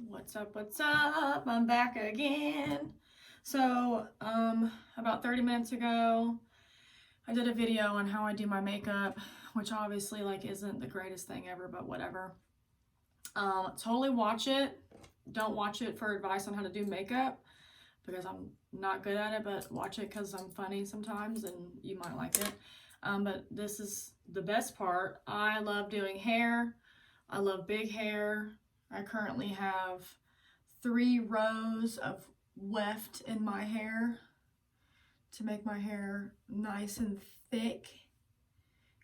What's up, what's up? I'm back again. So, about 30 minutes ago, I did a video on how I do my makeup, which obviously like isn't the greatest thing ever, but whatever. Totally watch it. Don't watch it for advice on how to do makeup because I'm not good at it, but watch it because I'm funny sometimes and you might like it. But this is the best part. I love doing hair. I love big hair. I currently have 3 rows of weft in my hair to make my hair nice and thick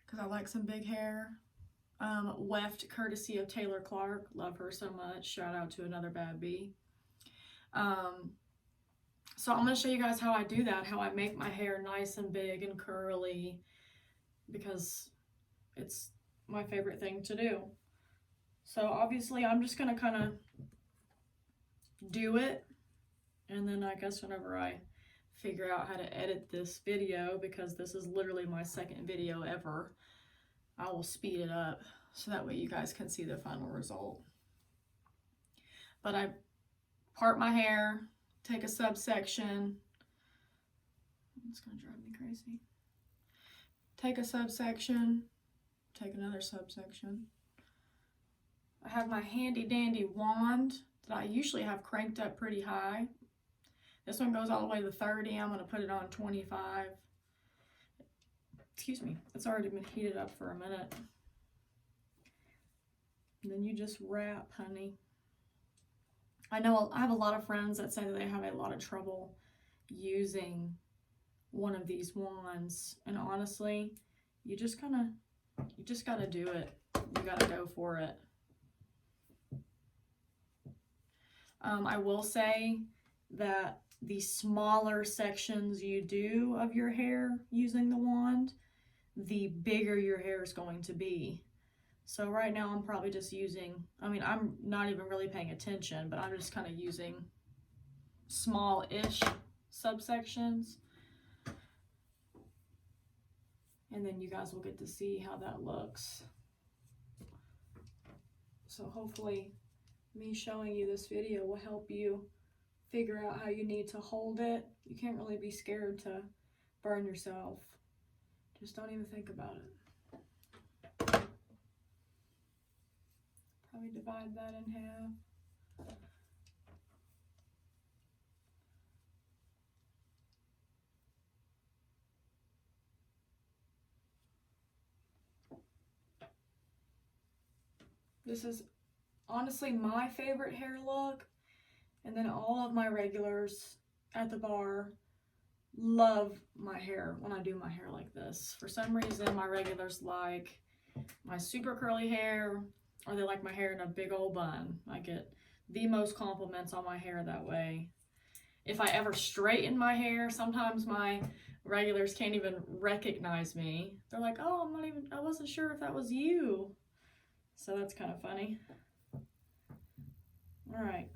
because I like some big hair. Weft courtesy of Taylor Clark. Love her so much. Shout out to another bad bee. So I'm going to show you guys how I do that, how I make my hair nice and big and curly because it's my favorite thing to do. So obviously I'm just going to kind of do it, and then I guess whenever I figure out how to edit this video, because this is literally my second video ever, I will speed it up so that way you guys can see the final result. But I part my hair, take a subsection. It's gonna drive me crazy. Take a subsection, take another subsection. I have my handy dandy wand that I usually have cranked up pretty high. This one goes all the way to 30. I'm going to put it on 25. Excuse me. It's already been heated up for a minute. And then you just wrap, honey. I know I have a lot of friends that say that they have a lot of trouble using one of these wands. And honestly, you just got to do it. You got to go for it. I will say that the smaller sections you do of your hair using the wand, the bigger your hair is going to be. So right now I'm probably just using, I'm not even really paying attention, but I'm just kind of using small-ish subsections. And then you guys will get to see how that looks. So hopefully me showing you this video will help you figure out how you need to hold it. You can't really be scared to burn yourself. Just don't even think about it. Probably divide that in half. This is honestly my favorite hair look. And then all of my regulars at the bar love my hair when I do my hair like this. For some reason, my regulars like my super curly hair, or they like my hair in a big old bun. I get the most compliments on my hair that way. If I ever straighten my hair, sometimes my regulars can't even recognize me. They're like, oh, I wasn't sure if that was you. So that's kind of funny. All right.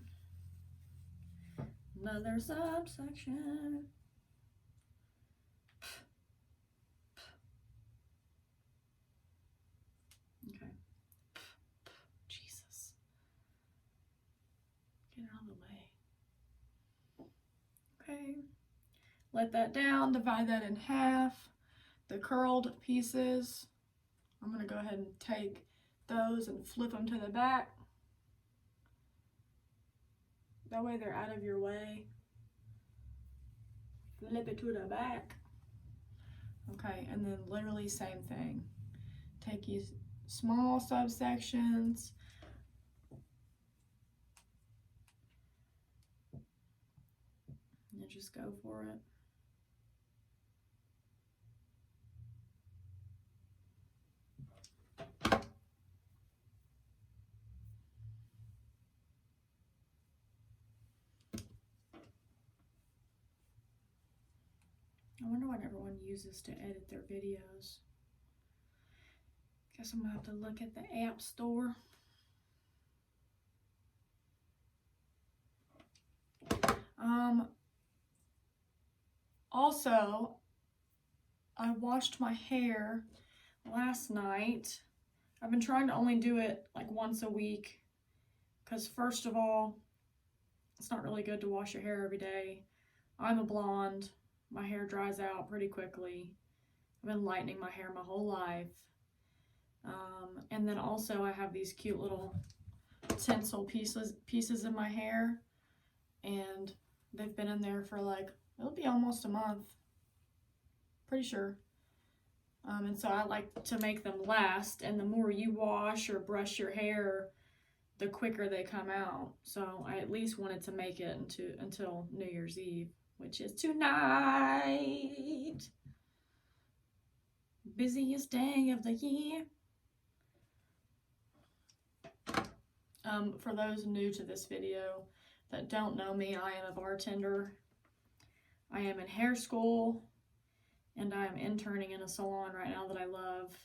Another subsection. Okay. Jesus. Get out of the way. Okay. Let that down. Divide that in half. The curled pieces, I'm going to go ahead and take those and flip them to the back. That way they're out of your way. Flip it to the back. Okay, and then literally same thing. Take these small subsections. And just go for it. I wonder what everyone uses to edit their videos. Guess I'm gonna have to look at the app store. Also, I washed my hair last night. I've been trying to only do it like once a week Because first of all, it's not really good to wash your hair every day. I'm a blonde. My hair dries out pretty quickly. I've been lightening my hair my whole life. And then also I have these cute little tinsel pieces in my hair, and they've been in there for like, it'll be almost a month. Pretty sure. And so I like to make them last, and the more you wash or brush your hair, the quicker they come out. So I at least wanted to make it until New Year's Eve, which is tonight. Busiest day of the year. For those new to this video that don't know me, I am a bartender. I am in hair school, and I am interning in a salon right now that I love.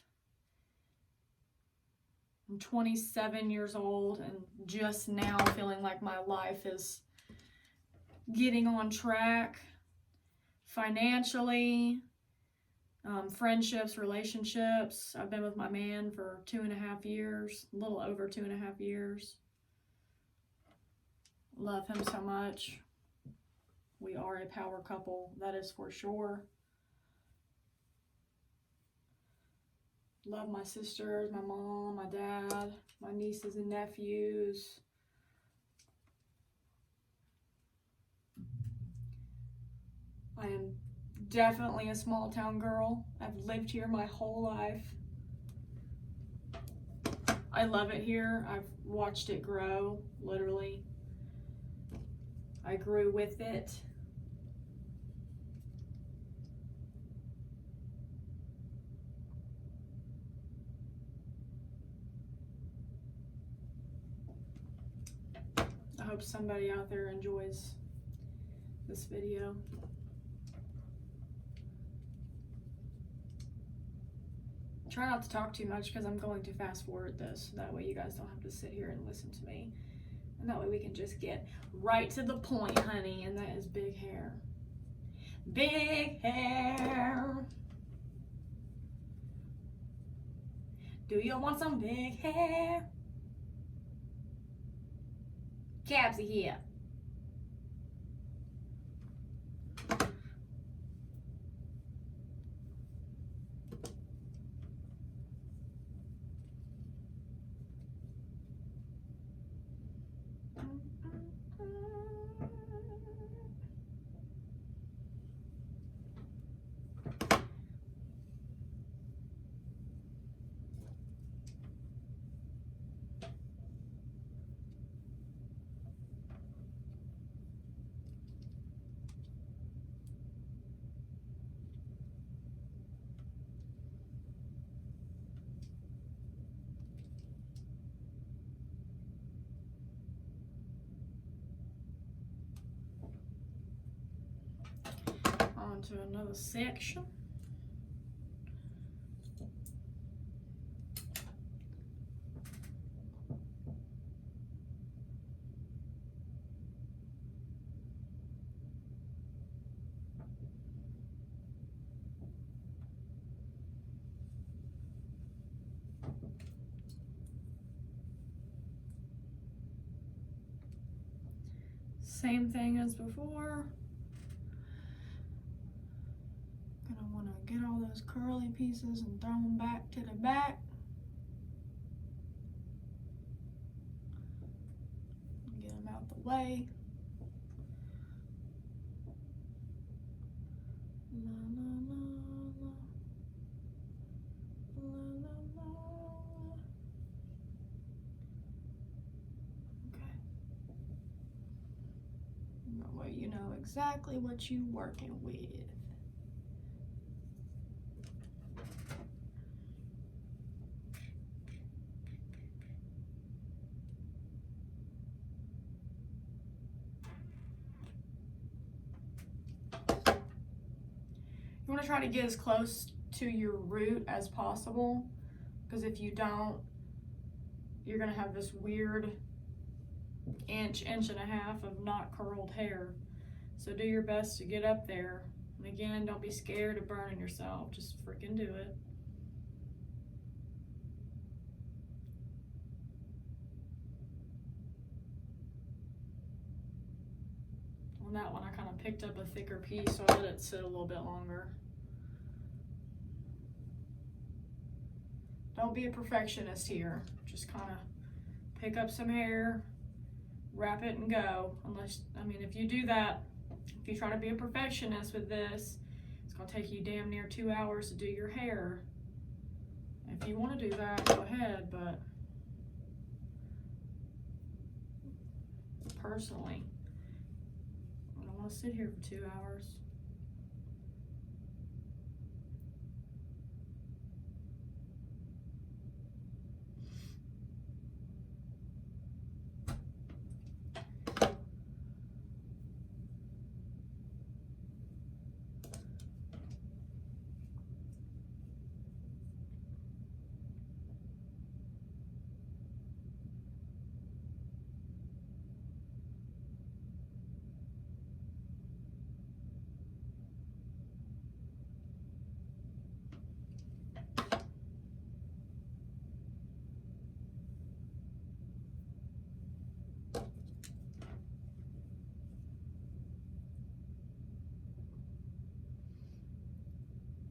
I'm 27 years old and just now feeling like my life is getting on track financially, friendships, relationships. I've been with my man for 2.5 years, a little over 2.5 years. Love him so much. We are a power couple, that is for sure. Love my sisters, my mom, my dad, my nieces and nephews. I am definitely a small town girl. I've lived here my whole life. I love it here. I've watched it grow, literally. I grew with it. I hope somebody out there enjoys this video. Try not to talk too much because I'm going to fast forward this. That way you guys don't have to sit here and listen to me. And that way we can just get right to the point, honey. And that is big hair. Big hair. Do you want some big hair? Cabsy here. On to another section. Same thing as before. Gonna want to get all those curly pieces and throw them back to the back. Get them out the way. La, la, la, la. La, la, la. Okay. That way you know exactly what you're working with. You want to try to get as close to your root as possible, because if you don't, you're going to have this weird inch and a half of not curled hair. So do your best to get up there. And again, don't be scared of burning yourself. Just freaking do it. On that one, I kind of picked up a thicker piece, so I let it sit a little bit longer. Don't be a perfectionist here. Just kind of pick up some hair, wrap it and go. Unless, I mean, if you do that, if you try to be a perfectionist with this, it's gonna take you damn near 2 hours to do your hair. If you want to do that, go ahead, but personally, I don't want to sit here for 2 hours.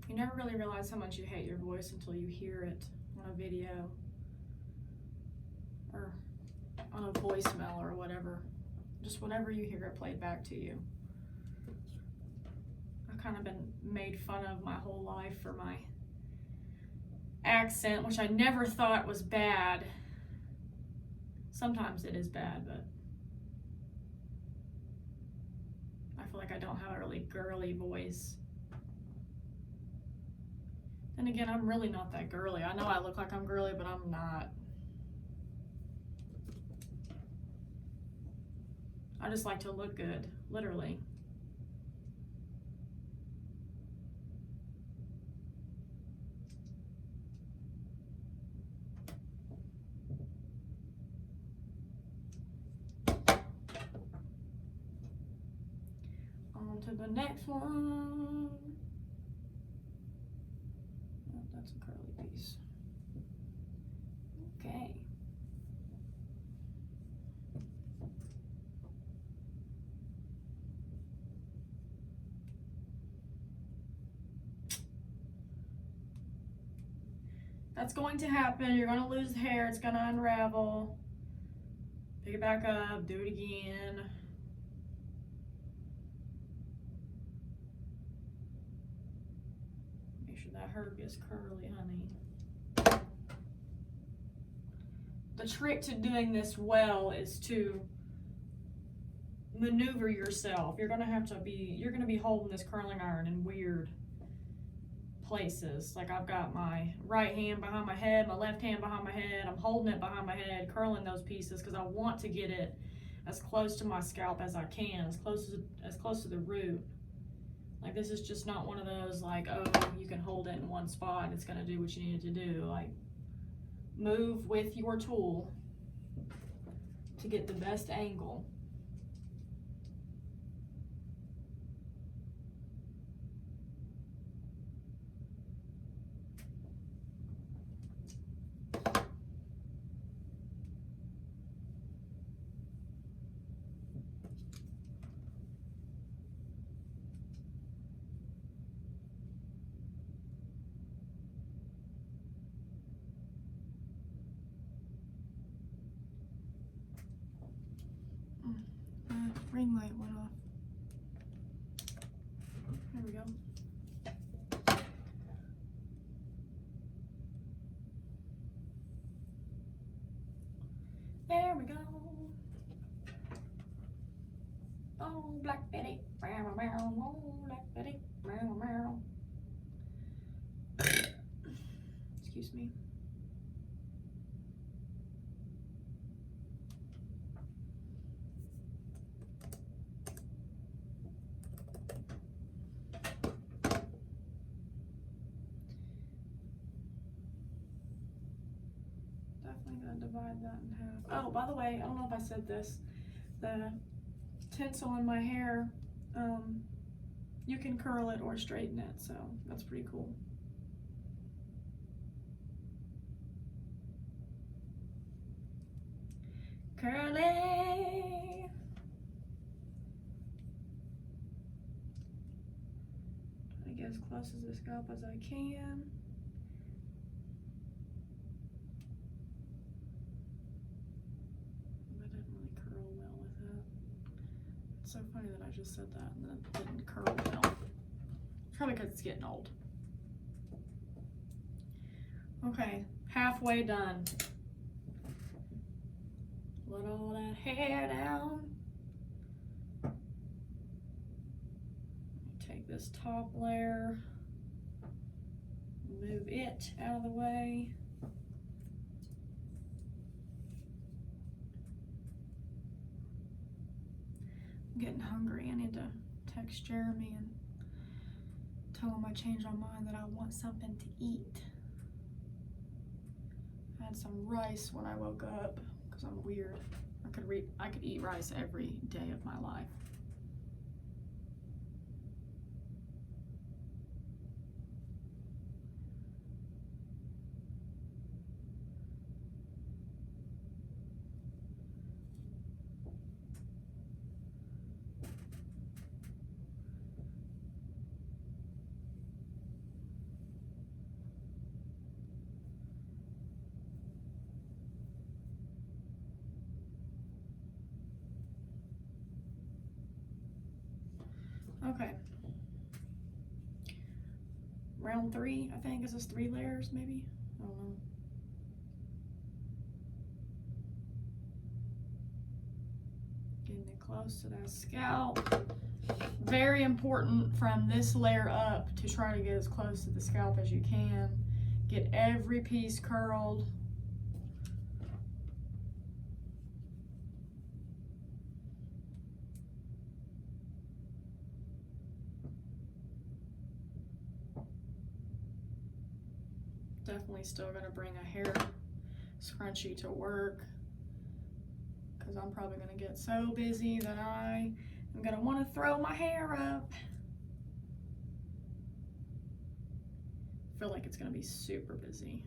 You never really realize how much you hate your voice until you hear it on a video or on a voicemail or whatever. Just whenever you hear it played back to you. I've kind of been made fun of my whole life for my accent, which I never thought was bad. Sometimes it is bad, but I feel like I don't have a really girly voice. And again, I'm really not that girly. I know I look like I'm girly, but I'm not. I just like to look good, literally. On to the next one. Oh, that's a curly piece. Okay. That's going to happen. You're going to lose hair. It's going to unravel. Pick it back up. Do it again. Make sure that hair gets curly, honey. The trick to doing this well is to maneuver yourself. You're going to be holding this curling iron in weird places. Like I've got my right hand behind my head, my left hand behind my head. I'm holding it behind my head, curling those pieces because I want to get it as close to my scalp as I can, as close to the root. Like this is just not one of those like, oh, you can hold it in one spot and it's going to do what you need it to do. Like move with your tool to get the best angle. Ring light went off. There we go. There we go. Oh, Black Betty. Oh, Black Betty. Excuse me. Definitely gonna divide that in half. Oh, by the way, I don't know if I said this. The tinsel in my hair, you can curl it or straighten it, so that's pretty cool. Curly. as close to the scalp as I can. That didn't really curl well with that. It's so funny that I just said that and then it didn't curl well. Probably because it's getting old. Okay, halfway done. Let all that hair down. Take this top layer, move it out of the way. I'm getting hungry. I need to text Jeremy and tell him I changed my mind that I want something to eat. I had some rice when I woke up because I'm weird. I could eat rice every day of my life. Okay. Round 3, I think. Is this 3 layers, maybe? I don't know. Getting it close to that scalp. Very important from this layer up to try to get as close to the scalp as you can. Get every piece curled. Definitely still gonna bring a hair scrunchie to work because I'm probably gonna get so busy that I am gonna want to throw my hair up. I feel like it's gonna be super busy.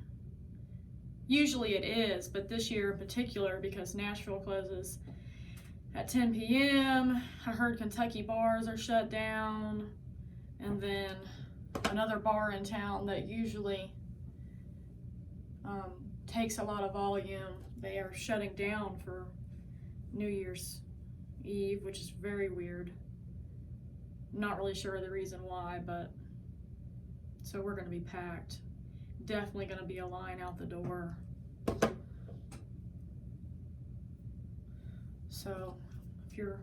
Usually it is, but this year in particular, because Nashville closes at 10 p.m. I heard Kentucky bars are shut down, and then another bar in town that usually takes a lot of volume, they are shutting down for New Year's Eve, which is very weird. Not really sure the reason why, but so we're going to be packed. Definitely going to be a line out the door. So if you're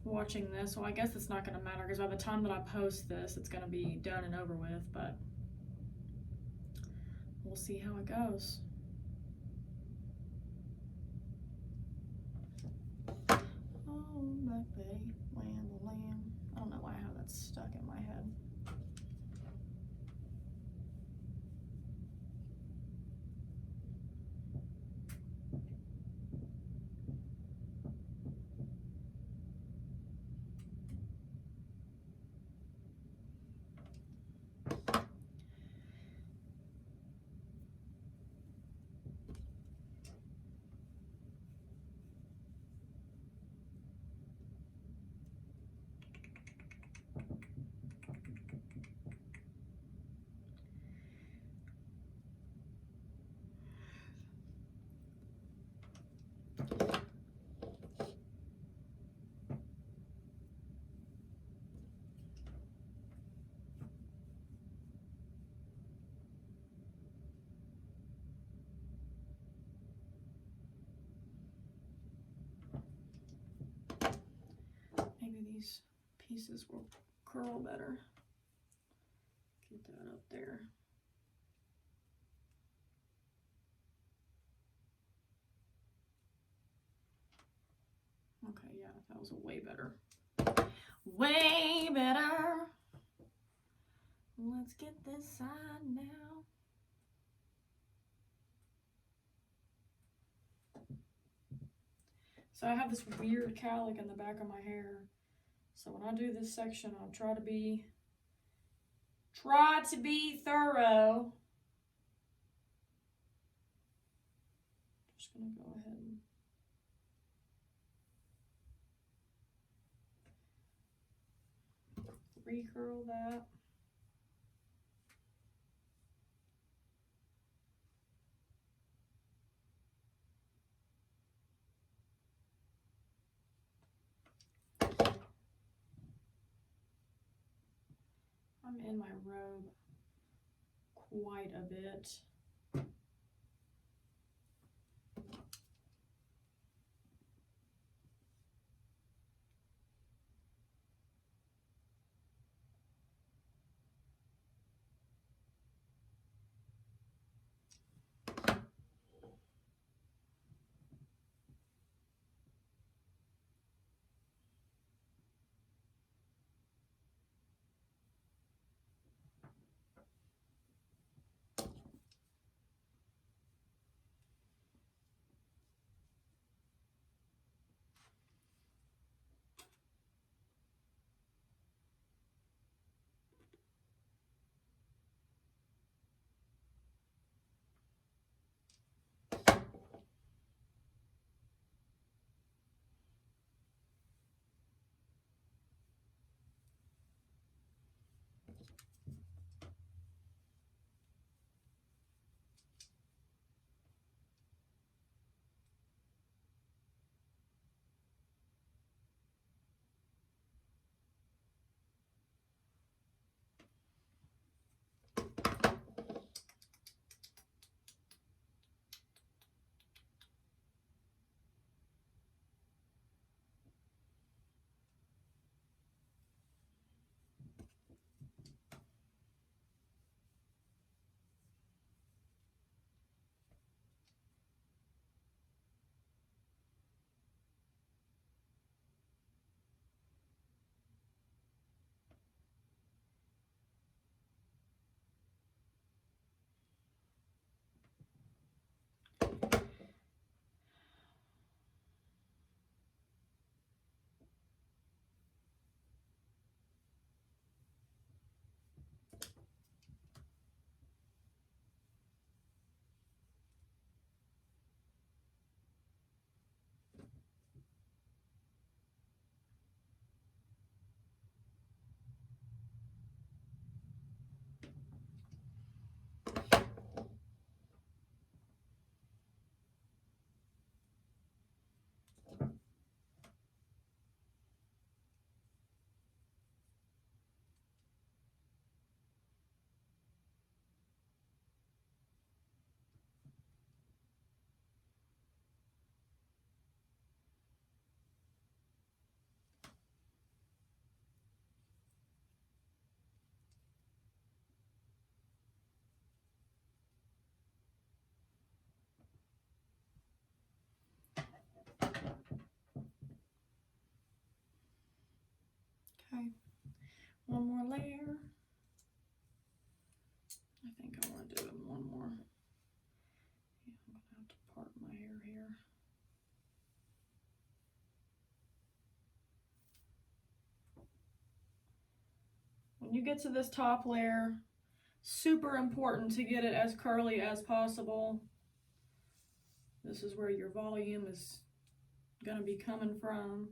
watching this, well, I guess it's not going to matter because by the time that I post this, it's going to be done and over with, but we'll see how it goes. Oh, Black Betty, lamb, the lamb. I don't know why I have that stuck in my head. Maybe these pieces will curl better. Get that up there. Okay, yeah, that was way better. Way better. Let's get this side now. So I have this weird cowlick in the back of my hair. So when I do this section, I'll try to be thorough. Just gonna go ahead and recurl that. I'm in my robe quite a bit. Okay, one more layer. I think I want to do it one more. Yeah, I'm gonna have to part my hair here. When you get to this top layer, super important to get it as curly as possible. This is where your volume is gonna be coming from.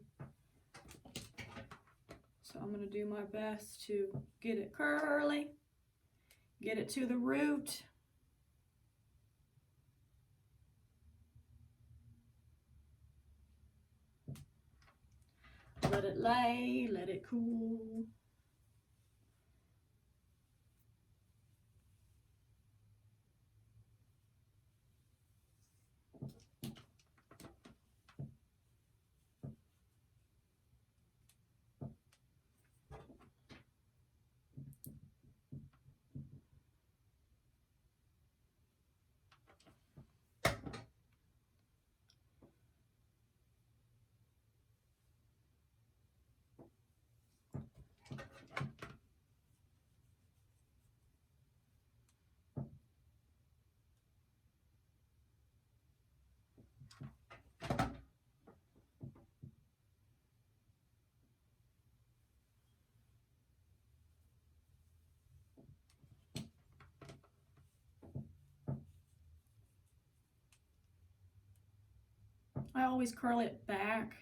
So I'm gonna do my best to get it curly, get it to the root. Let it lay, let it cool. I always curl it back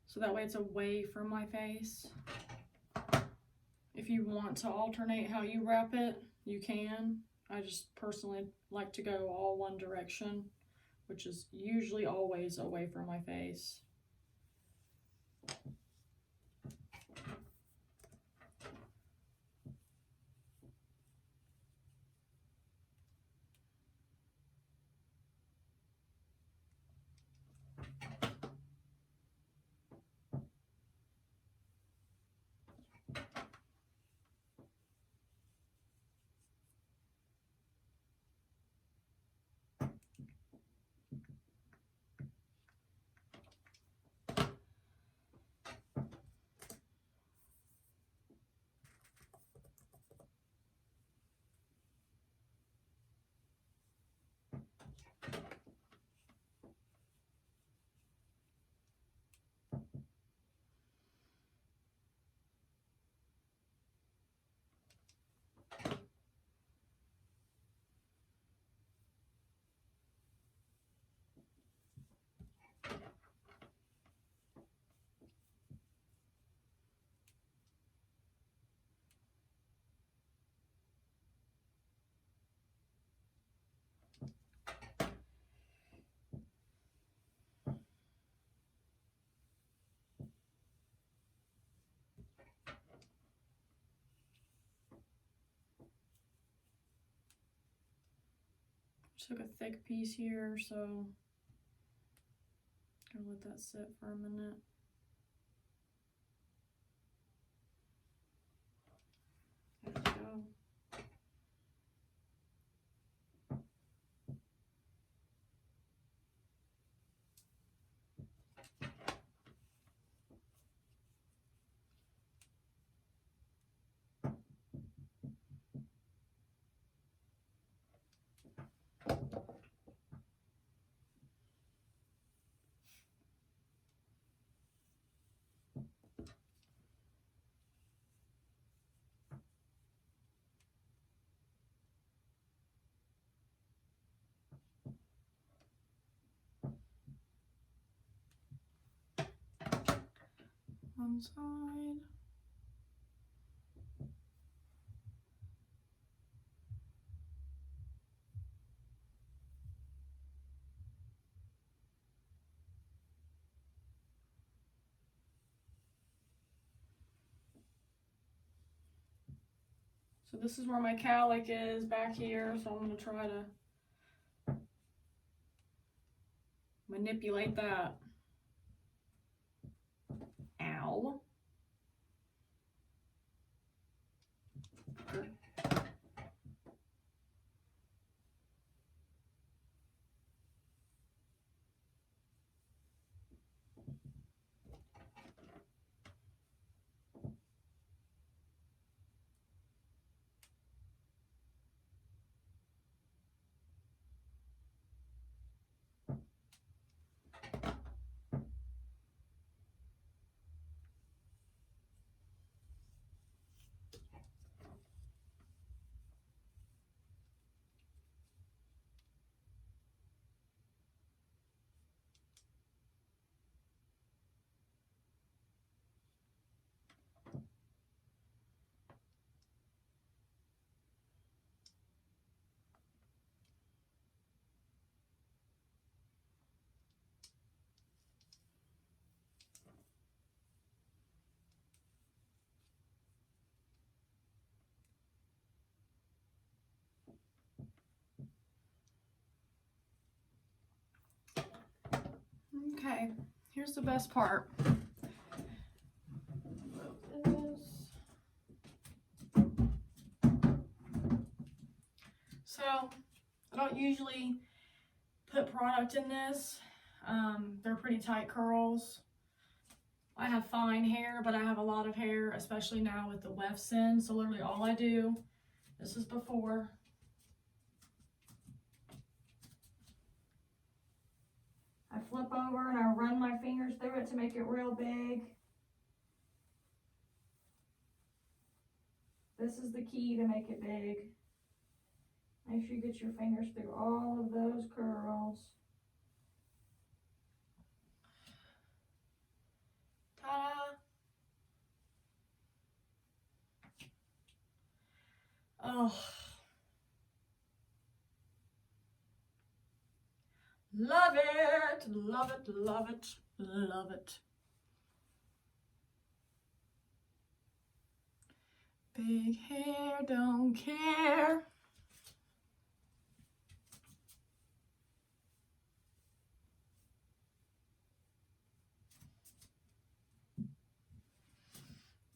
so that way it's away from my face. If you want to alternate how you wrap it, you can. I just personally like to go all one direction, which is usually always away from my face. Took a thick piece here, so gonna let that sit for a minute. There we go. One side. So this is where my cowlick is back here, so I'm going to try to manipulate that. Ow. Okay, here's the best part. So, I don't usually put product in this. They're pretty tight curls. I have fine hair, but I have a lot of hair, especially now with the wefts in. So literally all I do, this is before. I flip over and I run my fingers through it to make it real big. This is the key to make it big. Make sure you get your fingers through all of those curls. Ta-da! Oh. Love it, love it, love it, love it. Big hair, don't care.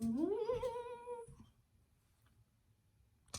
Ooh.